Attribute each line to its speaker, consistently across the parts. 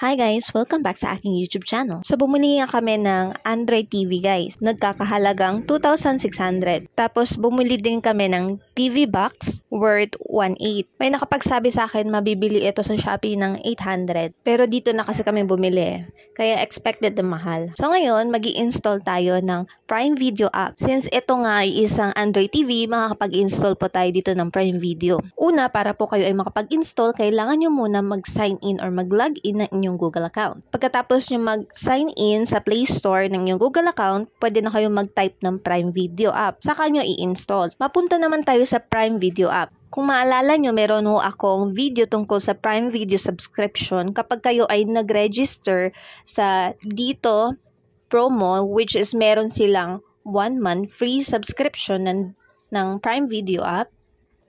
Speaker 1: Hi guys! Welcome back sa aking YouTube channel. So bumili nga kami ng Android TV guys. Nagkakahalagang 2,600. Tapos bumili din kami ng TV box worth 1,800. May nakapagsabi sa akin mabibili ito sa Shopee ng 800. Pero dito na kasi kami bumili. Kaya expected na mahal. So ngayon magi-install tayo ng Prime Video app. Since ito nga ay isang Android TV, makakapag-install po tayo dito ng Prime Video. Una, para po kayo ay makapag-install, kailangan nyo muna mag-sign in or mag-log in ng inyong Google account. Pagkatapos nyo mag-sign in sa Play Store ng inyong Google account, pwede na kayong mag-type ng Prime Video app. Saka nyo i-install. Mapunta naman tayo sa Prime Video app. Kung maalala nyo, meron ho akong video tungkol sa Prime Video subscription kapag kayo ay nag-register sa dito promo, which is meron silang 1 month free subscription ng Prime Video app.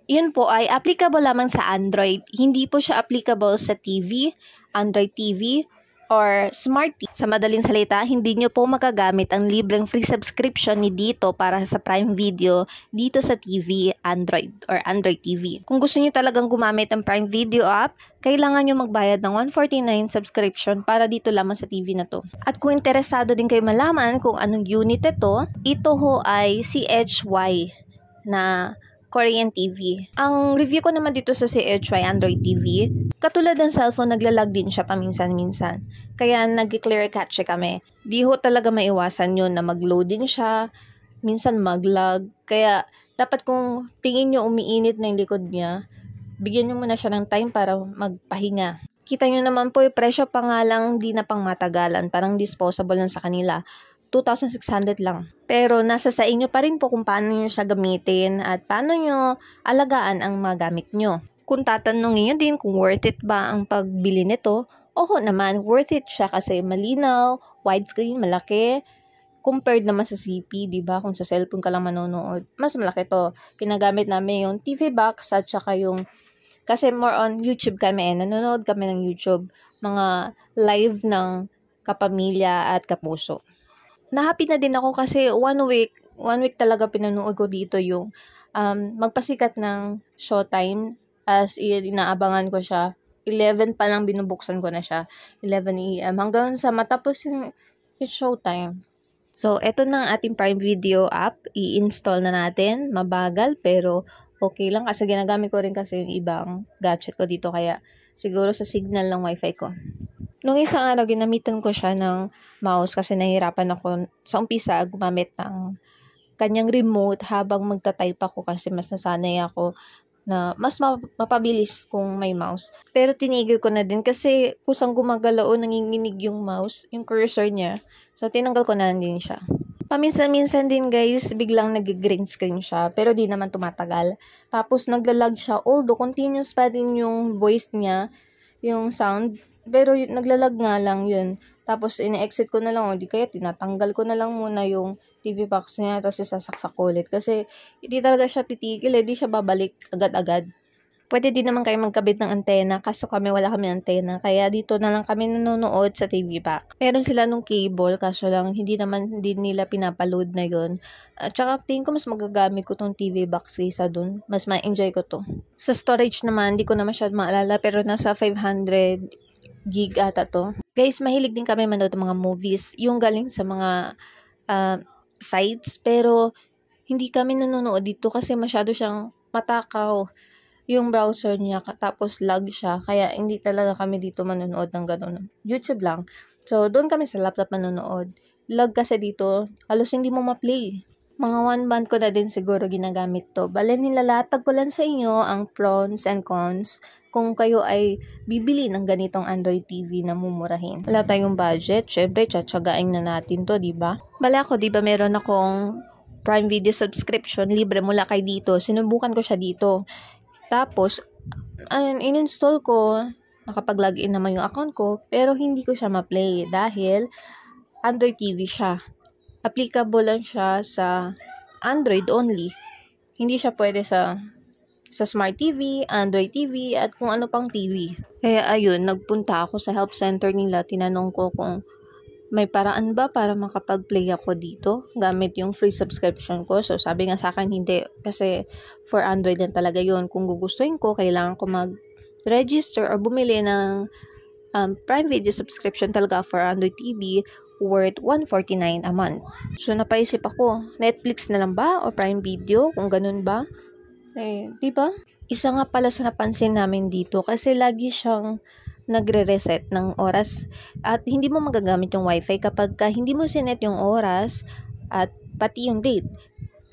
Speaker 1: Yun po ay applicable lamang sa Android. Hindi po siya applicable sa TV, Android TV, or Smart TV. Sa madaling salita, hindi nyo po magagamit ang libreng free subscription ni dito para sa Prime Video dito sa TV, Android, or Android TV. Kung gusto nyo talagang gumamit ng Prime Video app, kailangan nyo magbayad ng 149 subscription para dito lamang sa TV na to. At kung interesado din kayo malaman kung anong unit ito ho ay CHY na Korean TV. Ang review ko naman dito sa CHY Android TV, katulad ng cellphone, naglalag din siya paminsan-minsan. Kaya nag-clear cache kami. Di ho talaga maiwasan yun na mag-load din siya, minsan mag-lag. Kaya dapat kung tingin nyo umiinit na yung likod niya, bigyan nyo muna siya ng time para magpahinga. Kita nyo naman po yung presyo pa nga lang, di na pang matagalan. Parang disposable lang sa kanila. 2,600 lang. Pero nasa sa inyo pa rin po kung paano nyo siya gamitin at paano nyo alagaan ang mga gamit nyo. Kung tatanungin nyo din kung worth it ba ang pagbili nito, oo naman, worth it siya kasi malinaw, widescreen, malaki. Compared naman sa CP, diba? Kung sa cellphone ka lang manonood, mas malaki to. Pinagamit namin yung TV box at saka yung, kasi more on YouTube kami, nanonood kami ng YouTube, mga live ng kapamilya at kapuso. Na-happy na din ako kasi one week talaga pinanood ko dito yung magpasikat ng Showtime, as inaabangan ko siya. 11 pa lang binubuksan ko na siya. 11 AM hanggang sa matapos yung Showtime. So, eto na ang ating Prime Video app. I-install na natin. Mabagal pero okay lang kasi ginagamit ko rin kasi yung ibang gadget ko dito kaya siguro sa signal ng wifi ko. Nung isang araw, ginamitan ko siya ng mouse kasi nahihirapan ako sa umpisa gumamit ng kanyang remote habang magta-type ako kasi mas nasanay ako na mas mapabilis kung may mouse. Pero tinigil ko na din kasi kusang gumagalaw o nanginginig yung mouse, yung cursor niya. So, tinanggal ko na din siya. Paminsan-minsan din guys, biglang nag-green screen siya pero di naman tumatagal. Tapos naglalag siya, although continuous pa din yung voice niya, yung sound. Pero naglalag nga lang yun. Tapos ine-exit ko na lang o di kaya tinatanggal ko na lang muna yung TV box niya tapos isasaksak ko ulit. Kasi hindi talaga siya titigil, hindi siya babalik agad-agad. Pwede din naman kayo magkabit ng antena kaso wala kami antena. Kaya dito na lang kami nanonood sa TV box. Meron sila nung cable kaso lang hindi nila pinapaload na yun. At saka tingin ko mas magagamit ko tong TV box kaysa dun. Mas ma-enjoy ko to. Sa storage naman, hindi ko na masyad maalala pero nasa 500 gig ata to. Guys, mahilig din kami manood ng mga movies. Yung galing sa mga sites. Pero, hindi kami nanonood dito kasi masyado siyang matakaw. Yung browser niya, tapos lag siya. Kaya, hindi talaga kami dito manonood ng gano'n. YouTube lang. So, doon kami sa laptop manonood. Lag kasi dito, halos hindi mo ma-play. Mga 1 month ko na din siguro ginagamit to. Bale, nilalatag ko lang sa inyo ang pros and cons kung kayo ay bibili ng ganitong Android TV na mumurahin. Wala tayong budget, syempre tsatsagain na natin to, diba? Bale ako, diba meron akong Prime Video subscription, libre mula kay dito. Sinubukan ko siya dito. Tapos, in-install ko, nakapag-login naman yung account ko, pero hindi ko siya ma-play dahil Android TV siya. Applicable lang siya sa Android only. Hindi siya pwede sa Smart TV, Android TV, at kung ano pang TV. Kaya ayun, nagpunta ako sa help center nila. Tinanong ko kung may paraan ba para makapag-play ako dito gamit yung free subscription ko. So, sabi nga sa akin, hindi. Kasi for Android lang talaga yun. Kung gugustuhin ko, kailangan ko mag-register or bumili ng Prime Video subscription talaga for Android TV worth 149 a month. So, napaisip ako, Netflix na lang ba o Prime Video kung ganun ba? Di ba? Isa nga pala sa napansin namin dito kasi lagi siyang nagre-reset ng oras at hindi mo magagamit yung wifi kapag hindi mo sinet yung oras at pati yung date.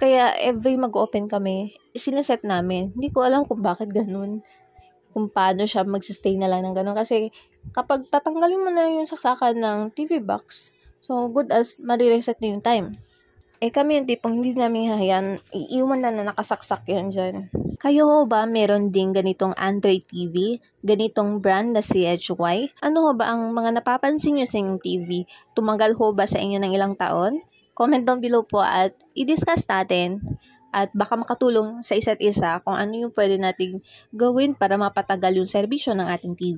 Speaker 1: Kaya every mag-open kami, sineset namin. Hindi ko alam kung bakit ganun. Kung paano siya magsistay na lang ng ganun. Kasi kapag tatanggalin mo na yung saksakan ng TV box, so good as marireset na yung time. Kami yung tipong hindi namin hahayaan, iiwan na nakasaksak yan dyan. Kayo ho ba meron ding ganitong Android TV? Ganitong brand na CHY? Ano ho ba ang mga napapansin nyo sa inyong TV? Tumagal ho ba sa inyo ng ilang taon? Comment down below po at i-discuss natin. At baka makatulong sa isa't isa kung ano yung pwede nating gawin para mapatagal yung serbisyo ng ating TV.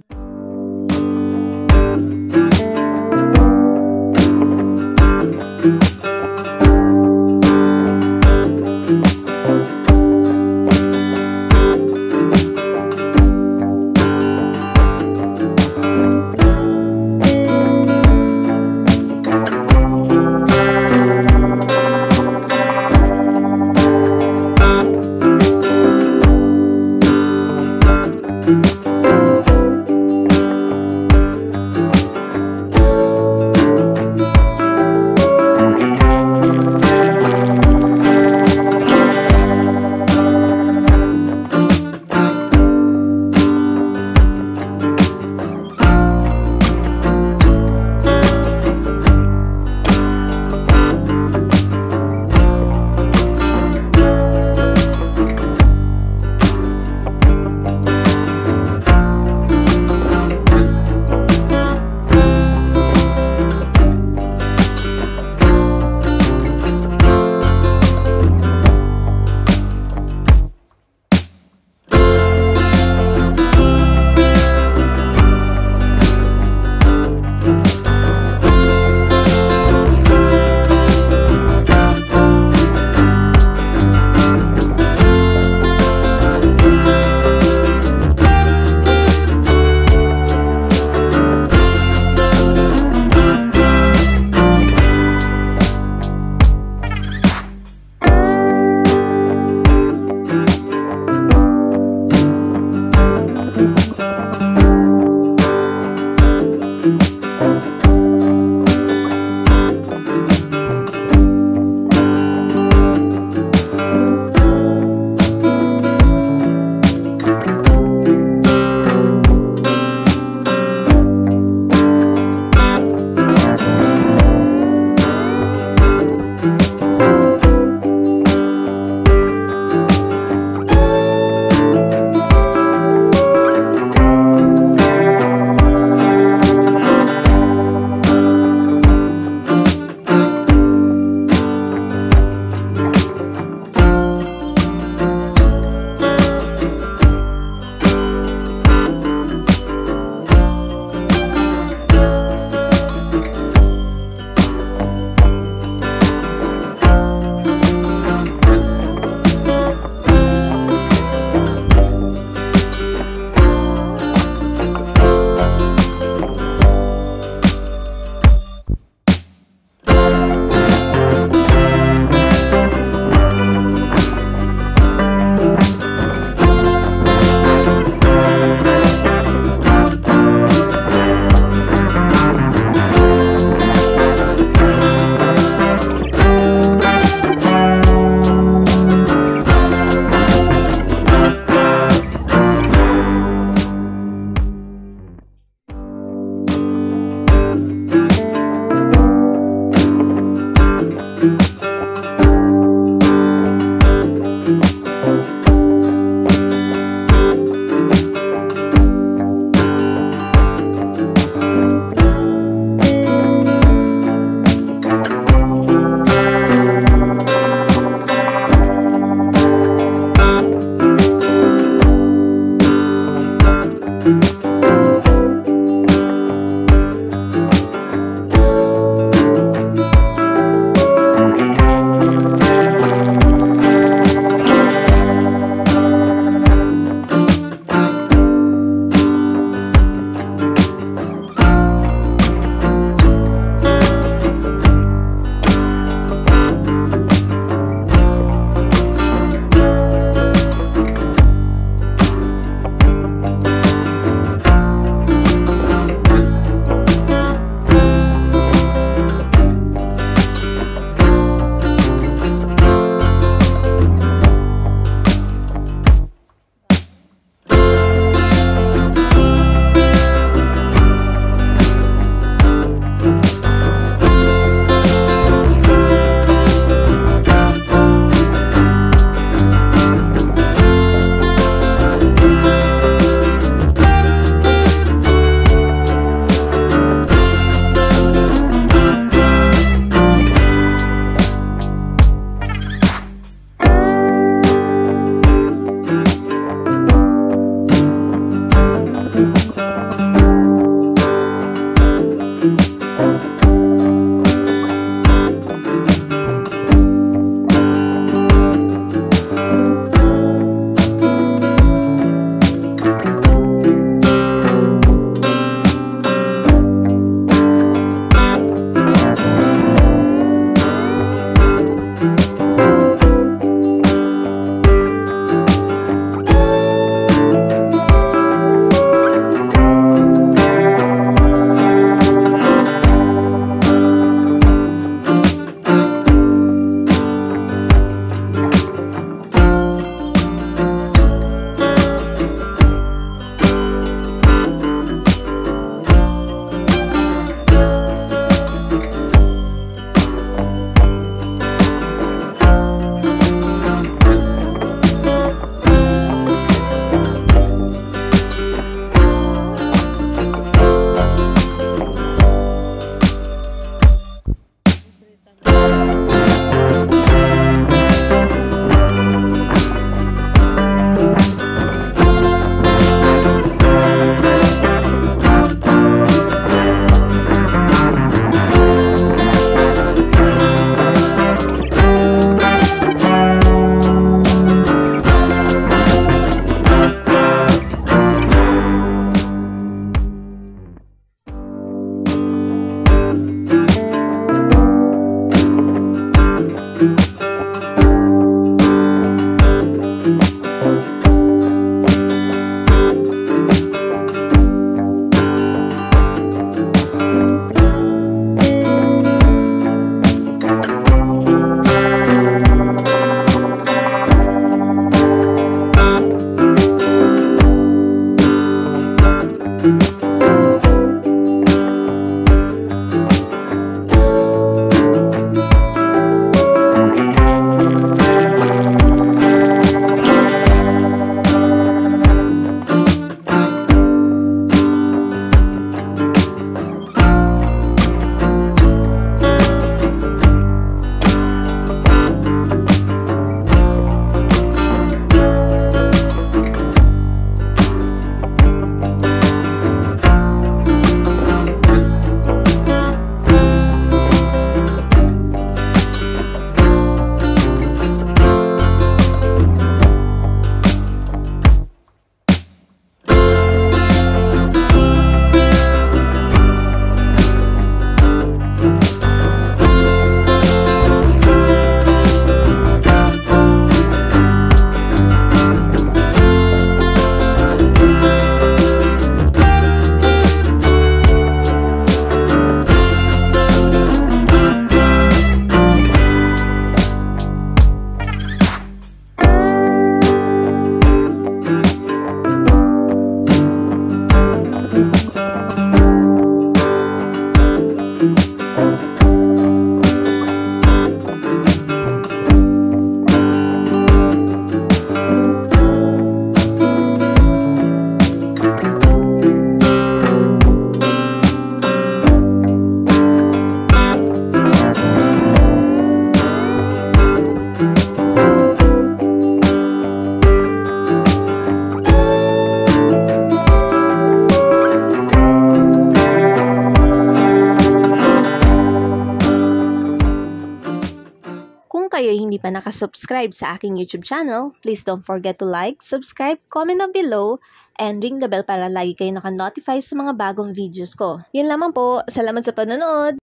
Speaker 1: kayo hindi pa nakasubscribe sa aking YouTube channel, please don't forget to like, subscribe, comment down below, and ring the bell para lagi kayo naka-notify sa mga bagong videos ko. Yun lamang po. Salamat sa panonood!